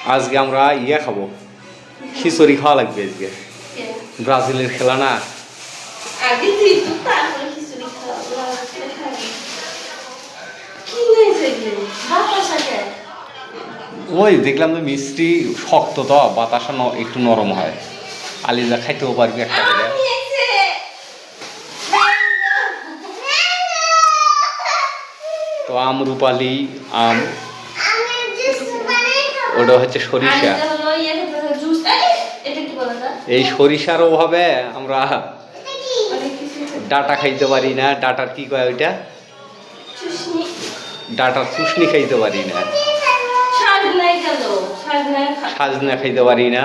আজকে আমরা খাবো, খিচুড়ি খাওয়া লাগবে আজকে। ব্রাজিলের খেলা না, ওই দেখলাম তো মিষ্টি শক্ত তো, বাতাসা একটু নরম হয়। আলিজা খাইতেও পারবি একটা করে। তো আমরুপালি আম, ওটা হচ্ছে সরিষা। এই সরিষার অভাবে আমরা ডাটা খাইতে পারি না। ডাটার কি কয় ওইটা, ডাটার চুষনি খাইতে পারি না, সাজনা খাইতে পারি না,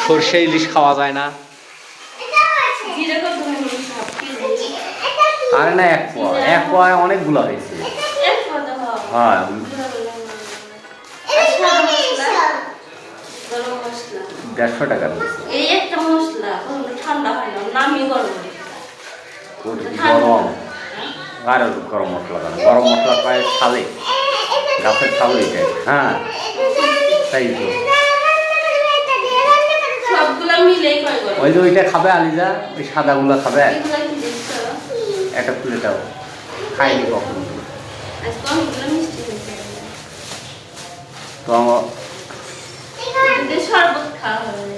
সরষে ইলিশ খাওয়া যায় না। আরে না, এক পোয়ায় অনেকগুলো হয়েছে। হ্যাঁ, 150 টাকা এই একটা মশলা ঠান্ডা হয় না, নামি গরম গরম। আর গরম মশলা কেন, গরম মশলা প্রায় ছালে, গাছের ছাল এটা। হ্যাঁ তাই তো, সবগুলা মিলেই কয় গরম। ওই যে ওইটা খাবে আলিজা, ওই সাদাগুলা খাবে। একটা তুলে দাও, খাইনি কখন। তো আমার শরবত খাওয়া হবে,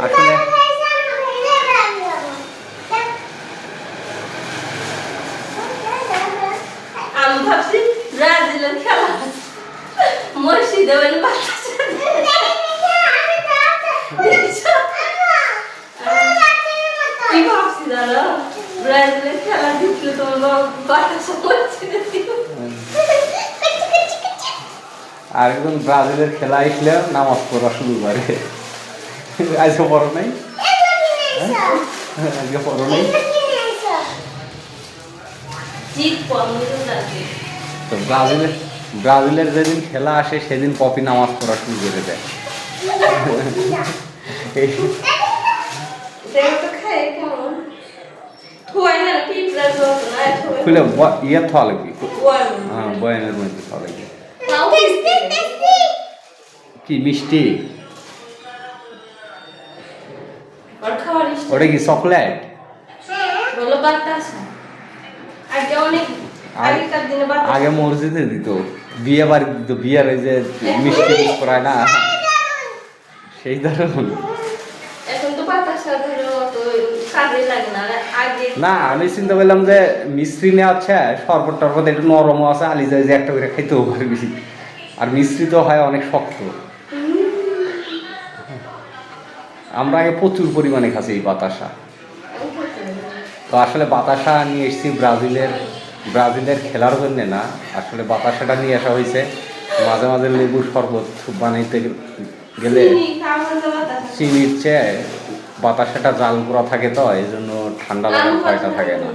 আসলে আমি ভাবছি ব্রাজিলের খেলা মসজিদে ওই বাতাসা কি ভাবছি জানো, ব্রাজিলের খেলা দেখলে তোমার বাতাসা মসজিদে আর একজন ব্রাজিলের খেলা আসলে নামাজ পড়া শুরু করে। আজকে পড়ো নাই, আজকে পড়ো নাই। তো ব্রাজিলের যেদিন খেলা আসে সেদিন পপি নামাজ পড়া শুরু করে দেয়। খুলে ইয়ে থাওয়া লাগবে, হ্যাঁ বয়ানের মধ্যে থাওয়া লাগবে। কি মিষ্টি, ওটা কি চকলেট? আগে মসজিদে দিত, বিয়ে বাড়ি দিত, বিয়ের ওই যে মিষ্টি মিক্স করায় না, সেই ধরুন। না আমি চিন্তা করলাম যে মিস্ত্রি নেওয়া হচ্ছে, শরবত টরবত একটু নরমও আছে, আলিজা যে একটা করে খাইতেও পারবি। আর মিস্ত্রি তো হয় অনেক শক্ত। আমরা আগে প্রচুর পরিমাণে খাচ্ছি এই বাতাসা। তো আসলে বাতাসা নিয়ে এসেছি ব্রাজিলের খেলার জন্যে না, আসলে বাতাসাটা নিয়ে আসা হয়েছে মাঝে মাঝে লেবুর শরবত বানাইতে গেলে চিনির চেয়ে বাতাসাটা জাল করা থাকে, তো এই জন্য ঠান্ডা লাগার ভয়টা থাকে না।